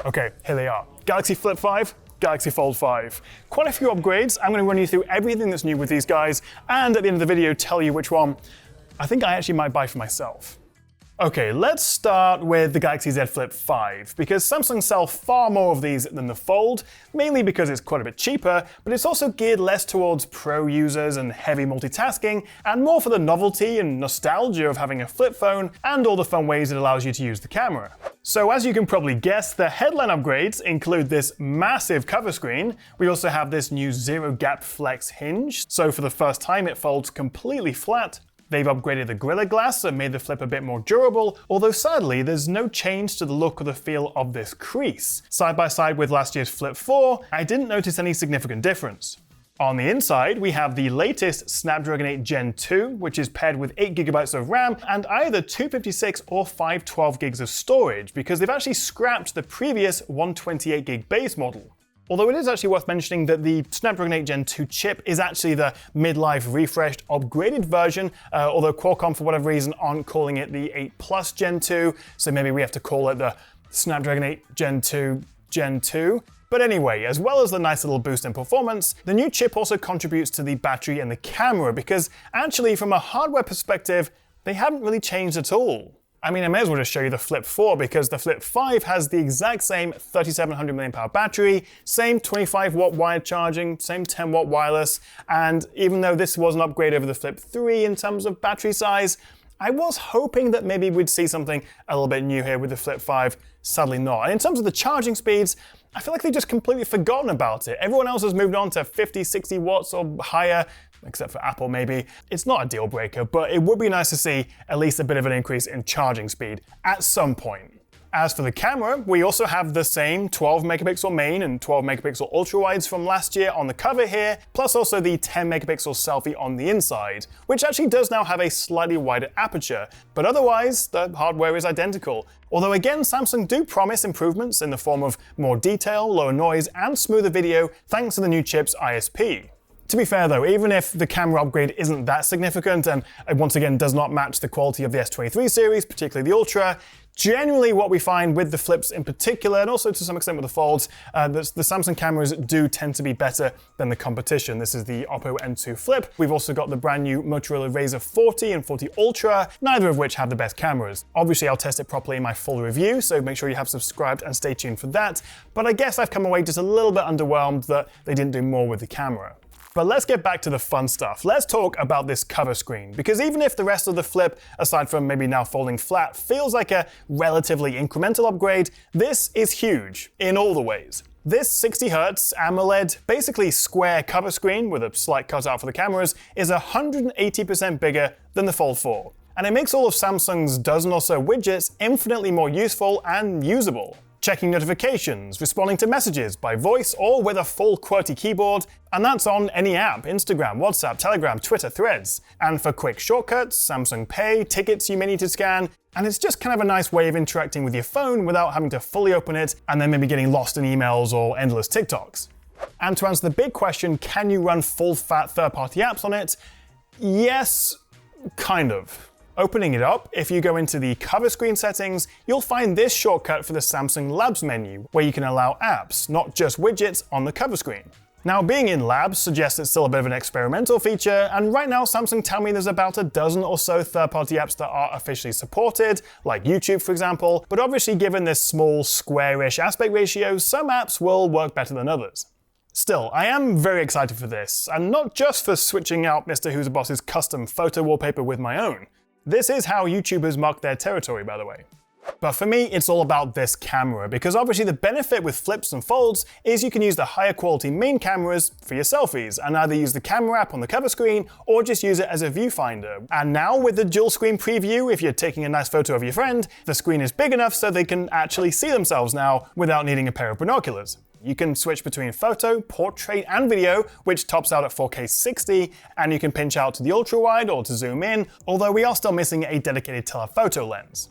Okay, here they are. Galaxy Flip 5, Galaxy Fold 5. Quite a few upgrades. I'm going to run you through everything that's new with these guys, and at the end of the video tell you which one I think I actually might buy for myself. Okay, let's start with the Galaxy Z Flip 5, because Samsung sell far more of these than the Fold, mainly because it's quite a bit cheaper, but it's also geared less towards pro users and heavy multitasking, and more for the novelty and nostalgia of having a flip phone and all the fun ways it allows you to use the camera. So as you can probably guess, the headline upgrades include this massive cover screen. We also have this new zero gap flex hinge, so for the first time it folds completely flat. They've upgraded the Gorilla Glass and made the flip a bit more durable, although sadly there's no change to the look or the feel of this crease. Side by side with last year's Flip 4, I didn't notice any significant difference. On the inside, we have the latest Snapdragon 8 Gen 2, which is paired with 8GB of RAM and either 256 or 512 gigs of storage, because they've actually scrapped the previous 128GB base model. Although it is actually worth mentioning that the Snapdragon 8 Gen 2 chip is actually the mid-life refreshed upgraded version, although Qualcomm for whatever reason aren't calling it the 8 Plus Gen 2, so maybe we have to call it the Snapdragon 8 Gen 2 Gen 2. But anyway, as well as the nice little boost in performance, the new chip also contributes to the battery and the camera, because actually from a hardware perspective, they haven't really changed at all. I mean, I may as well just show you the Flip 4, because the Flip 5 has the exact same 3700 mAh battery, same 25-watt wired charging, same 10-watt wireless, and even though this was an upgrade over the Flip 3 in terms of battery size, I was hoping that maybe we'd see something a little bit new here with the Flip 5, sadly not. And in terms of the charging speeds, I feel like they've just completely forgotten about it. Everyone else has moved on to 50, 60 watts or higher, except for Apple maybe. It's not a deal breaker, but it would be nice to see at least a bit of an increase in charging speed at some point. As for the camera, we also have the same 12 megapixel main and 12 megapixel ultra wides from last year on the cover here, plus also the 10 megapixel selfie on the inside, which actually does now have a slightly wider aperture, but otherwise the hardware is identical. Although again, Samsung do promise improvements in the form of more detail, lower noise, and smoother video thanks to the new chip's ISP. To be fair though, even if the camera upgrade isn't that significant and once again does not match the quality of the S23 series, particularly the Ultra, generally what we find with the Flips in particular, and also to some extent with the Folds, the Samsung cameras do tend to be better than the competition. This is the Oppo N2 Flip. We've also got the brand new Motorola Razr 40 and 40 Ultra, neither of which have the best cameras. Obviously I'll test it properly in my full review, so make sure you have subscribed and stay tuned for that, but I guess I've come away just a little bit underwhelmed that they didn't do more with the camera. But let's get back to the fun stuff. Let's talk about this cover screen, because even if the rest of the Flip, aside from maybe now folding flat, feels like a relatively incremental upgrade, this is huge in all the ways. This 60Hz AMOLED, basically square cover screen with a slight cutout for the cameras, is 180% bigger than the Fold 4. And it makes all of Samsung's dozen or so widgets infinitely more useful and usable. Checking notifications, responding to messages by voice or with a full QWERTY keyboard, and that's on any app: Instagram, WhatsApp, Telegram, Twitter, Threads. And for quick shortcuts, Samsung Pay, tickets you may need to scan, and it's just kind of a nice way of interacting with your phone without having to fully open it and then maybe getting lost in emails or endless TikToks. And to answer the big question, can you run full-fat third-party apps on it? Yes, kind of. Opening it up, if you go into the cover screen settings, you'll find this shortcut for the Samsung Labs menu, where you can allow apps, not just widgets, on the cover screen. Now, being in Labs suggests it's still a bit of an experimental feature, and right now Samsung tell me there's about a dozen or so third-party apps that are officially supported, like YouTube for example, but obviously given this small, squarish aspect ratio, some apps will work better than others. Still, I am very excited for this, and not just for switching out Mr. Who's a Boss's custom photo wallpaper with my own. This is how YouTubers mark their territory, by the way. But for me, it's all about this camera, because obviously the benefit with Flips and Folds is you can use the higher quality main cameras for your selfies, and either use the camera app on the cover screen or just use it as a viewfinder. And now with the dual screen preview, if you're taking a nice photo of your friend, the screen is big enough so they can actually see themselves now without needing a pair of binoculars. You can switch between photo, portrait, and video, which tops out at 4K 60, and you can pinch out to the ultra wide or to zoom in, although we are still missing a dedicated telephoto lens.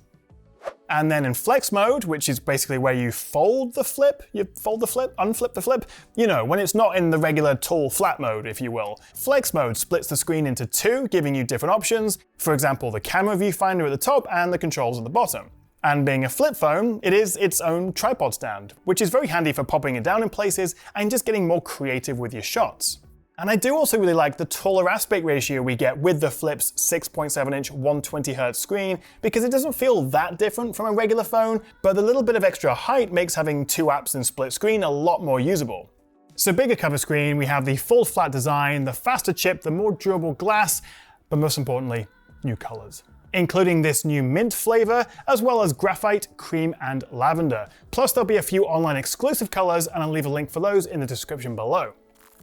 And then in flex mode, which is basically where you fold the flip, unflip the flip, you know, when it's not in the regular tall flat mode, if you will. Flex mode splits the screen into two, giving you different options, for example, the camera viewfinder at the top and the controls at the bottom. And being a flip phone, it is its own tripod stand, which is very handy for popping it down in places and just getting more creative with your shots. And I do also really like the taller aspect ratio we get with the Flip's 6.7-inch 120Hz screen, because it doesn't feel that different from a regular phone, but the little bit of extra height makes having 2 apps in split screen a lot more usable. So bigger cover screen, we have the fold flat design, the faster chip, the more durable glass, but most importantly, new colors, including this new mint flavor, as well as graphite, cream, and lavender. Plus there'll be a few online exclusive colors, and I'll leave a link for those in the description below.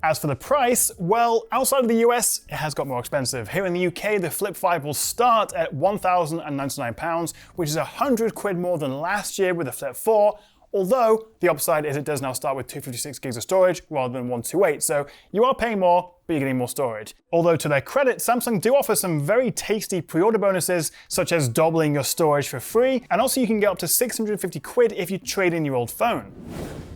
As for the price, well, outside of the US, it has got more expensive. Here in the UK, the Flip 5 will start at £1,099, which is £100 more than last year with the Flip 4, although the upside is it does now start with 256 gigs of storage rather than 128, so you are paying more, but you're getting more storage. Although to their credit, Samsung do offer some very tasty pre-order bonuses, such as doubling your storage for free, and also you can get up to £650 if you trade in your old phone.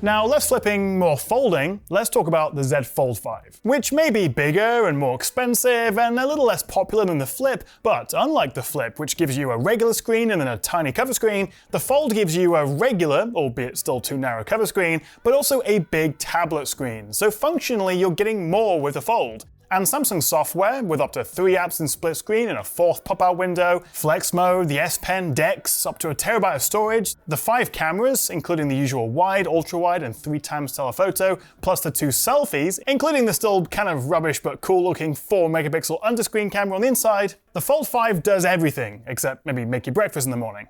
Now, less flipping, more folding, let's talk about the Z Fold 5, which may be bigger and more expensive and a little less popular than the Flip, but unlike the Flip, which gives you a regular screen and then a tiny cover screen, the Fold gives you a regular, albeit still too narrow cover screen, but also a big tablet screen. So functionally, you're getting more with the Fold. And Samsung software, with up to 3 apps in split screen and a 4th pop-out window, Flex Mode, the S Pen, DeX, up to a terabyte of storage, the 5 cameras, including the usual wide, ultra-wide, and 3x telephoto, plus the 2 selfies, including the still kind of rubbish but cool-looking 4-megapixel under-screen camera on the inside, the Fold 5 does everything, except maybe make you breakfast in the morning.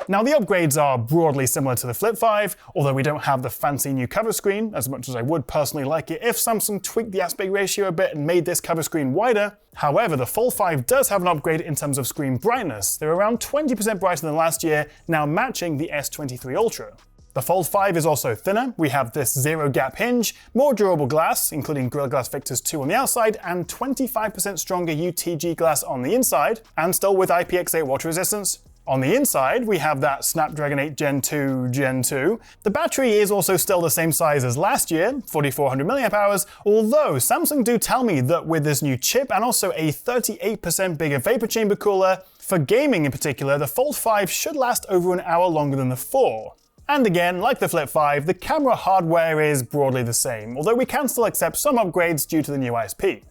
Now, the upgrades are broadly similar to the Flip 5, although we don't have the fancy new cover screen, as much as I would personally like it if Samsung tweaked the aspect ratio a bit and made this cover screen wider. However, the Fold 5 does have an upgrade in terms of screen brightness. They're around 20% brighter than last year, now matching the S23 Ultra. The Fold 5 is also thinner. We have this zero-gap hinge, more durable glass, including Gorilla Glass Victus 2 on the outside, and 25% stronger UTG glass on the inside, and still with IPX8 water resistance. On the inside, we have that Snapdragon 8 Gen 2 Gen 2. The battery is also still the same size as last year, 4400 mAh, although Samsung do tell me that with this new chip and also a 38% bigger vapor chamber cooler, for gaming in particular, the Fold 5 should last over an hour longer than the 4. And again, like the Flip 5, the camera hardware is broadly the same, although we can still accept some upgrades due to the new ISP.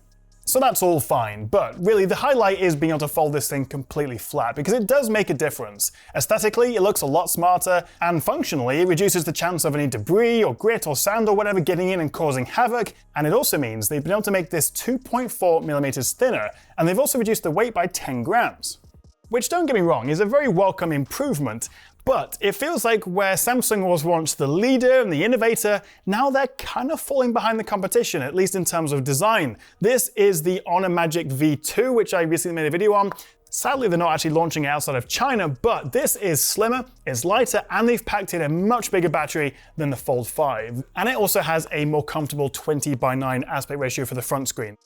So that's all fine, but really the highlight is being able to fold this thing completely flat, because it does make a difference. Aesthetically, it looks a lot smarter, and functionally, it reduces the chance of any debris or grit or sand or whatever getting in and causing havoc, and it also means they've been able to make this 2.4mm thinner, and they've also reduced the weight by 10 grams. Which, don't get me wrong, is a very welcome improvement, but it feels like where Samsung was once the leader and the innovator, now they're kind of falling behind the competition, at least in terms of design. This is the Honor Magic V2, which I recently made a video on. Sadly, they're not actually launching it outside of China, but this is slimmer, it's lighter, and they've packed in a much bigger battery than the Fold 5. And it also has a more comfortable 20:9 aspect ratio for the front screen.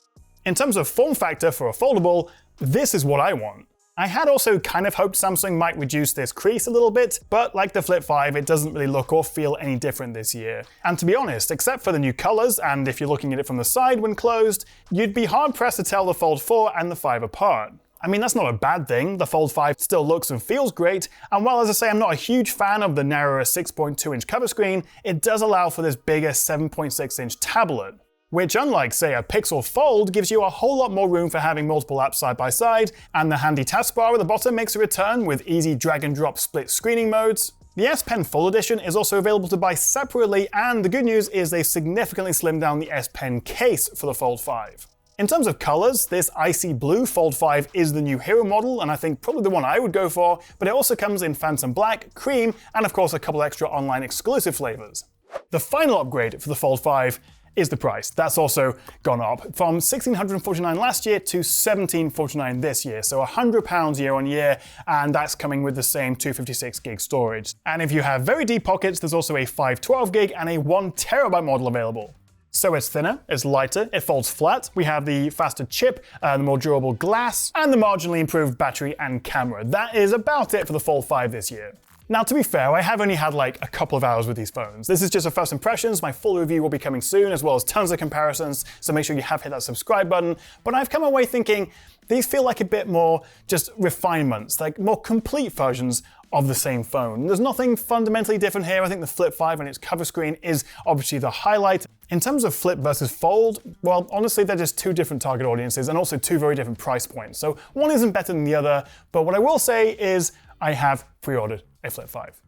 In terms of form factor for a foldable, this is what I want. I had also kind of hoped Samsung might reduce this crease a little bit, but like the Flip 5, it doesn't really look or feel any different this year. And to be honest, except for the new colors, and if you're looking at it from the side when closed, you'd be hard-pressed to tell the Fold 4 and the 5 apart. I mean, that's not a bad thing. The Fold 5 still looks and feels great, and while, as I say, I'm not a huge fan of the narrower 6.2-inch cover screen, it does allow for this bigger 7.6-inch tablet, which, unlike, say, a Pixel Fold, gives you a whole lot more room for having multiple apps side by side, and the handy taskbar at the bottom makes a return with easy drag-and-drop split screening modes. The S Pen Full Edition is also available to buy separately, and the good news is they've significantly slimmed down the S Pen case for the Fold 5. In terms of colors, this icy blue Fold 5 is the new hero model, and I think probably the one I would go for, but it also comes in Phantom Black, Cream, and of course a couple extra online exclusive flavors. The final upgrade for the Fold 5 is the price. That's also gone up from $1,649 last year to $1,749 this year, so £100 year on year, and that's coming with the same 256 gig storage. And if you have very deep pockets, there's also a 512 gig and a 1 terabyte model available. So it's thinner, it's lighter, it folds flat, we have the faster chip, the more durable glass, and the marginally improved battery and camera. That is about it for the Fold 5 this year. Now, to be fair, I have only had like a couple of hours with these phones. This is just a first impressions. My full review will be coming soon, as well as tons of comparisons, so make sure you have hit that subscribe button. But I've come away thinking these feel like a bit more just refinements, like more complete versions of the same phone. There's nothing fundamentally different here. I think the Flip 5 and its cover screen is obviously the highlight. In terms of Flip versus Fold, well, honestly, they're just two different target audiences and also two very different price points. So one isn't better than the other, but what I will say is I have pre-ordered a Flip 5.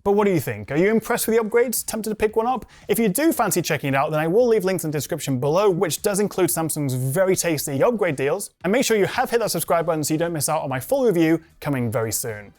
But what do you think? Are you impressed with the upgrades? Tempted to pick one up? If you do fancy checking it out, then I will leave links in the description below, which does include Samsung's very tasty upgrade deals. And make sure you have hit that subscribe button so you don't miss out on my full review coming very soon.